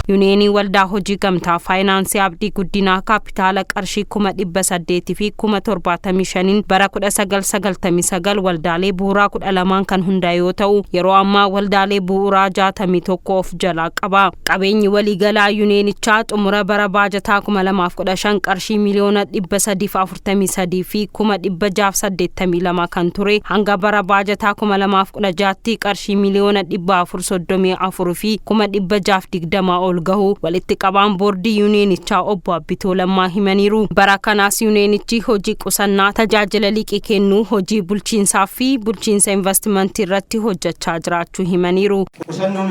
Yuneeni waldaa hojii gamtaa faayinaansii abdii guddinaa kaapitaala qarshii 800 fi 75,000 bara 1999 waldaalee bu'uuraa 12 kan hundaa'e yoo ta'u yeroo ammaa waldaalee bu'uuraa 61 of jalaa qaba. Qabeenyi waliigalaa Yuneenichaa xumura bara baajataa 2015 qarshii miliyoona 343 fi 682 kan ture hanga bara baajataa 2016 qarshii miliyoona 434 fi 620 gahu walitti qabaan boordii Yuneenichaa obbo Abbitoo Lammaa himaniiru. Bara kanaas Yuneenichi hojii qusannaa tajaajila liqii kennuu hojii bulchiinsaa fi bulchiinsa investimentii irratti hojjechaa jiraachuu himaniiru. Qusannoo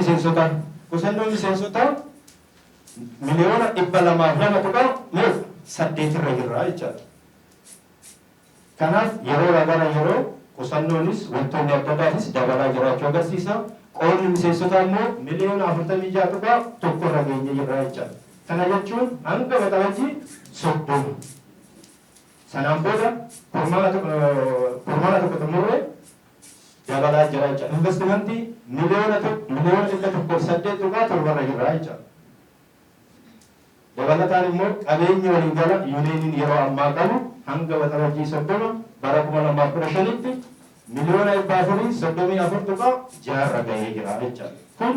miseensotaa miliyoona 202 8 irra jira jechuudha. Kanaaf yeroo gara yeroo qusannoonis wantoonni adda addaatis dabalaa jiraachuu agarsiisa. Qoonni miseensotaa immoo miliyoona 46 tokko irra geenye jira jechuudha. Kana jechuun hanga waxabajii 30. Sanaan booda kurmaana tokko xumurree dabalaa jira jechuudha. Investimentii miliyoona 108 irra jira jechuudha. Dabalataan immoo qabeenya waliigala Yuneeniin yeroo ammaa qabu hanga waxabajii 30 bara 2015tti miliyoona 434 jaarra gahee jira jechuudha. Kun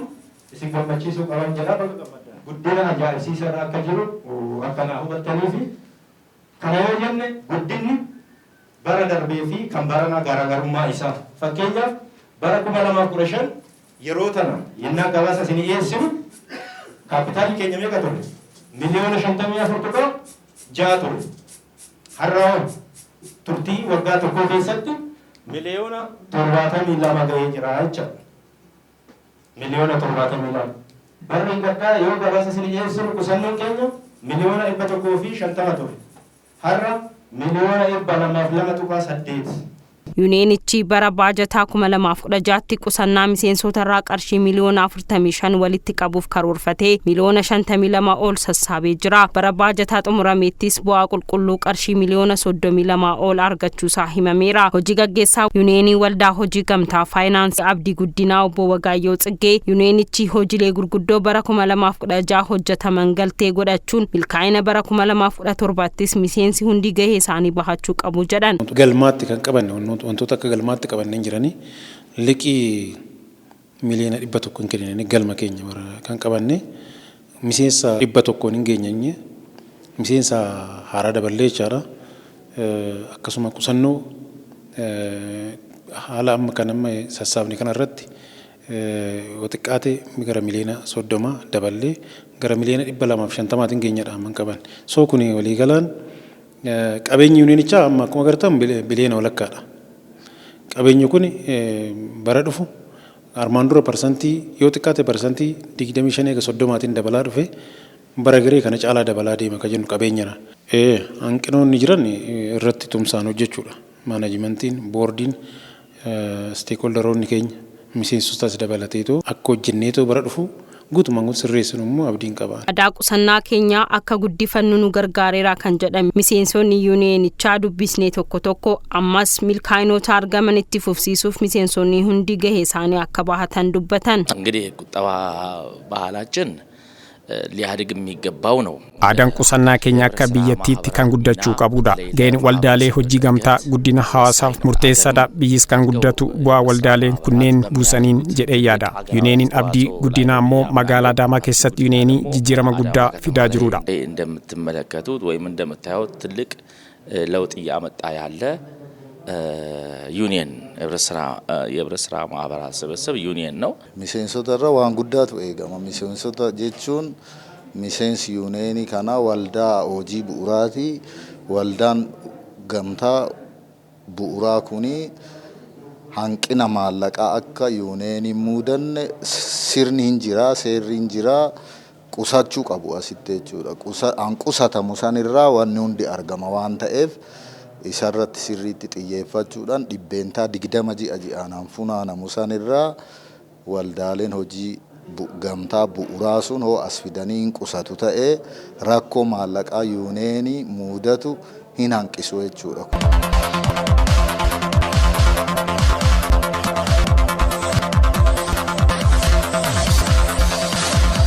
isin gammachiisuu qaban jedha bakka gammadan. Guddina ajaa'ibsiisaa irra akka jiru akkanaa hubattanii fi kana yoo jenne guddinni bara darbee fi kan baranaa garaagarummaa isaa. Fakkeenyaaf bara 2015 yeroo tana yennaa gabaasa isin dhiyeessinu kaapitaalli keenya meeqa ture? Miliyoona 54 ja'a ture. Har'a turtii waggaa tokko keessatti miliyoona 72 gahee jira jechuudha. Miliyoona 72. Barri gaddaa yoo gabaasa isin dhiyeessinu qusannoon keenya miliyoona 150 ture. Har'a miliyoona 202.8. Yuneenichi bara baajataa 2016tti qusannaa miseensota irraa qarshii miliyoona 45 walitti qabuuf karoorfatee miliyoona 52 ol sassaabee jira. Bara baajataa xumurameettis bu'aa qulqulluu qarshii miliyoona 32 ol argachuusaa himameera. Hojii gaggeessaa Yuneenii waldaa hojii gamtaa faayinaansii abdii guddinaa obbo Wagaayyoo Tsiggee Yuneenichi hojiilee gurguddoo bara 2016 hojjetaman galtee godhachuun milkaa'ina bara 2017ttis miseensi hundi gahee isaanii bahachuu qabu jedhan. Galmaatti kan qaban wantoota akka galmaatti qabanneen jiranii liqii miliyoona 100 hin kennine galma keenya kan qabanne miseensa 100 hin geenye miseensa haaraa daballee jechaadha. Akkasuma qusannoo haala amma kan amma sassaabne kana irratti yoo xiqqaate gara miliyoona 30 daballee gara miliyoona 250 hin geenyedha amma qaban. Soo kun waliigalaan qabeenyi Yuneenicha amma akkuma agartan biliyoona walakkaadha. Qabeenyi kun bara dhufu armaan dura parsantii yoo xiqqaate parsantii 25 ga 30tiin dabalaa dhufe bara garee kana caalaa dabalaa deema kan jennu qabeenyana. Hanqinoonni jiran irratti tumsaan hojjechuudha. Maanajimentiin, boordiin, steekholderoonni keenya miseensotaas dabalateetoo akka hojjenneetoo bara dhufu guutumaan kun sirreessuun immoo abdiin qaba. Aadaa qusannaa keenyaa akka guddifannu nu gargaareera kan jedhan miseensonni Yuneenichaa dubbisnee tokko ammas milkaa'inoota argaman itti fufsiisuuf miseensonni hundi gahee isaanii akka bahatan dubbatan. እንግዲህ ቁጠባ ባህላችን ሊያድግ የሚገባው ነው። Aadaan qusannaa keenya akka biyyattiitti kan guddachuu qabudha. Gaheen waldaalee hojii gamtaa guddina hawaasaaf murteessaadha. Biyyis kan guddatu bu'aa waldaaleen kunneen buusaniin jedhee yaada. Yuneeniin abdii guddinaa immoo magaalaa Adaamaa keessatti Yuneenii jijjiirama guddaa fidaa jirudha. እንደምትመለከቱት ወይም እንደምታዩት ትልቅ ለውጥ እያመጣ ያለ ዩኒየን የህብረት ስራ ማህበራት ስብስብ ዩኒየን ነው። ሚሴንሶታ irra waan guddaatu eegama. Miseensota jechuun miseensi Yuneenii kana waldaa hojii bu'uuraati. Waldaan gamtaa bu'uuraa kuni hanqina maallaqaa akka Yuneenii muudanne sirni hin jira, seerri hin jira, qusachuu qabu asitti jechuudha. Hanqusatamu sanirraa wanni hundi argama waan ta'eef isarratti sirriitti xiyyeeffachuudhaan dhibbeentaa 20 ji'a ji'aanaan funaanamu sanirraa waldaaleen hojii gamtaa bu'uuraa sun hoo as fidanii hin qusatu ta'ee rakkoo maallaqaa Yuneenii muudatu hin hanqisu jechuudha.